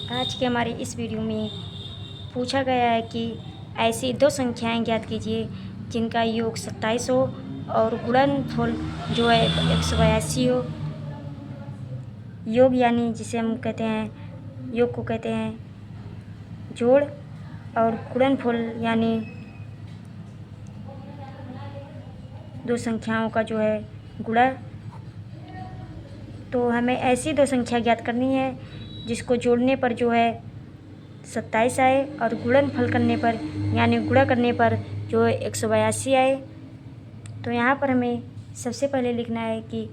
आज के हमारे इस वीडियो में पूछा गया है कि ऐसी दो संख्याएं ज्ञात कीजिए जिनका योग 27 हो और गुणनफल जो है 182 हो। योग यानी जिसे हम कहते हैं, योग को कहते हैं जोड़, और गुणनफल यानी दो संख्याओं का जो है गुणा। तो हमें ऐसी दो संख्या ज्ञात करनी है जिसको जोड़ने पर जो है 27 आए और गुणनफल करने पर यानी गुणा करने पर जो है 182 आए। तो यहाँ पर हमें सबसे पहले लिखना है कि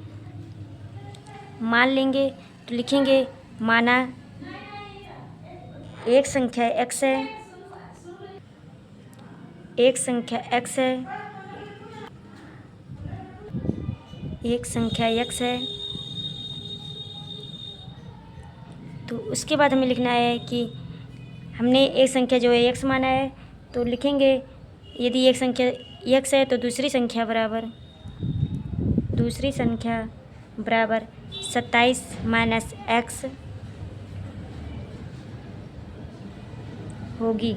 मान लेंगे, तो लिखेंगे माना एक संख्या x है, एक संख्या x है, एक संख्या x है। तो उसके बाद हमें लिखना है कि हमने एक संख्या जो है x माना है, तो लिखेंगे यदि एक संख्या x है तो दूसरी संख्या बराबर 27 माइनस x होगी,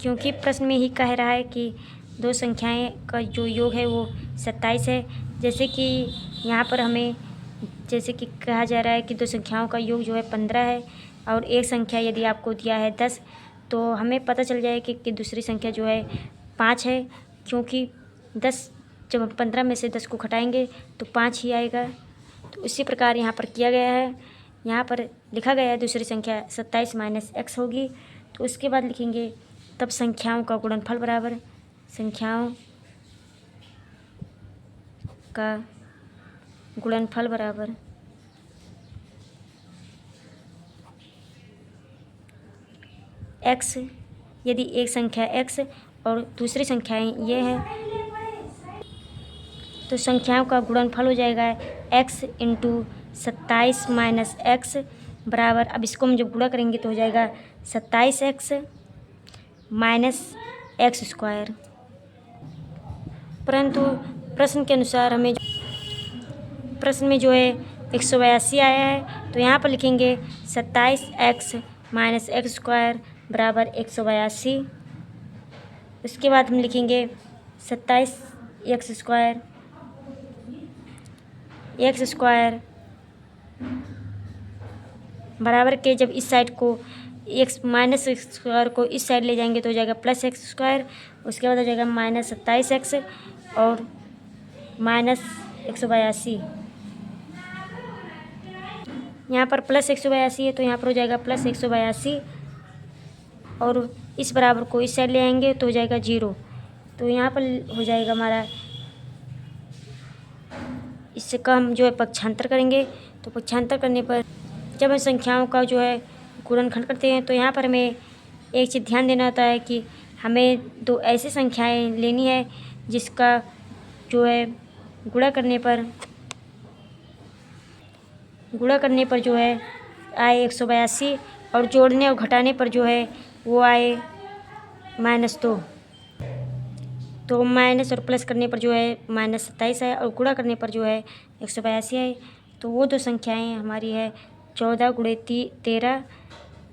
क्योंकि प्रश्न में ही कह रहा है कि दो संख्याएं का जो योग है वो 27 है। जैसे कि यहाँ पर हमें जैसे कि कहा जा रहा है कि दो संख्याओं का योग जो है 15 है और एक संख्या यदि आपको दिया है 10, तो हमें पता चल जाए कि दूसरी संख्या जो है 5 है, क्योंकि 10 जब हम 15 में से 10 को घटाएंगे तो 5 ही आएगा। तो उसी प्रकार यहाँ पर किया गया है, यहाँ पर लिखा गया है दूसरी संख्या 27 माइनस x होगी। तो उसके बाद लिखेंगे तब संख्याओं का गुणनफल बराबर संख्याओं का गुणनफल बराबर x, यदि एक संख्या x और दूसरी संख्याएं ये हैं तो संख्याओं का गुणनफल हो जाएगा x इंटू 27 माइनस x बराबर, अब इसको हम जब गुणा करेंगे तो हो जाएगा 27x माइनस एक्स स्क्वायर। परंतु प्रश्न के अनुसार हमें प्रश्न में जो है 182 आया है, तो यहाँ पर लिखेंगे 27x माइनस एक्स स्क्वायर बराबर 182। उसके बाद हम लिखेंगे 27x स्क्वायर बराबर के जब इस साइड को x माइनस एक्स स्क्वायर को इस साइड ले जाएंगे तो हो जाएगा प्लस एक्स स्क्वायर। उसके बाद हो जाएगा माइनस 27x और माइनस 182। यहाँ पर प्लस 182 है तो यहाँ पर हो जाएगा प्लस 182 और इस बराबर को इस साइड ले आएंगे तो हो जाएगा 0। तो यहाँ पर हो जाएगा हमारा, इससे कम जो है पक्षांतर करेंगे, तो पक्षांतर करने पर जब हम संख्याओं का जो है गुणनखंड करते हैं तो यहाँ पर हमें एक चीज़ ध्यान देना होता है कि हमें दो ऐसी संख्याएं लेनी है जिसका जो है गुणा करने पर जो है आए 182 और जोड़ने और घटाने पर जो है वो आए -2। तो माइनस और प्लस करने पर जो है माइनस 27 है और गुणा करने पर जो है 182 है। तो वो दो संख्याएं हमारी है 14 गुणे 13।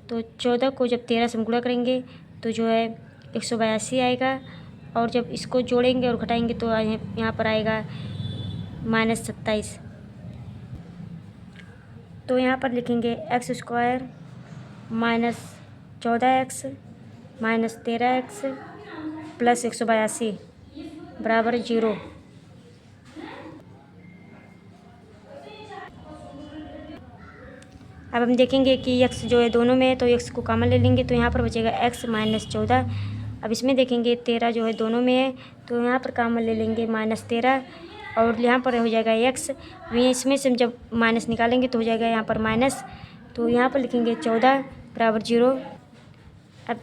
तो 14 को जब 13 से हम गुणा करेंगे तो जो है 182 आएगा, और जब इसको जोड़ेंगे और घटाएंगे तो यहाँ पर आएगा -27। तो यहाँ पर लिखेंगे x square minus 14x minus 13x plus 182 बराबर 0। अब हम देखेंगे कि x जो है दोनों में है तो x को कॉमन ले लेंगे तो यहाँ पर बचेगा x माइनस 14। अब इसमें देखेंगे 13 जो है दोनों में है तो यहाँ पर कॉमन ले लेंगे -13 और यहाँ पर हो जाएगा x। इसमें से हम जब माइनस निकालेंगे तो हो जाएगा यहाँ पर माइनस, तो यहाँ पर लिखेंगे 14 बराबर 0। अब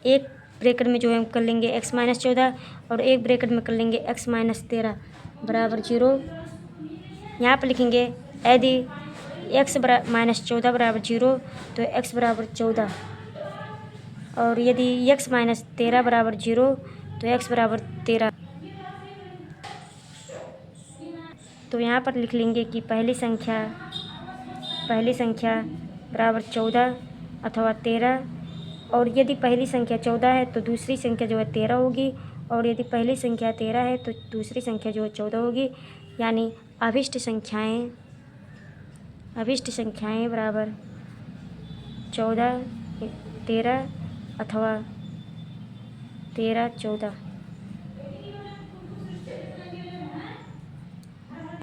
एक ब्रैकेट में जो है हम कर लेंगे x माइनस 14 और एक ब्रैकेट में कर लेंगे x माइनस 13 बराबर 0। यहाँ पर लिखेंगे यदि x माइनस 14 बराबर 0 तो x बराबर 14, और यदि x माइनस 13 बराबर 0 तो x बराबर 13। तो यहाँ पर लिख लेंगे कि पहली संख्या बराबर 14 अथवा 13, और यदि पहली संख्या 14 है तो दूसरी संख्या जो है 13 होगी, और यदि पहली संख्या 13 है तो दूसरी संख्या जो है 14 होगी। यानी अभिष्ट संख्याएं बराबर 14, 13 अथवा 13, 14।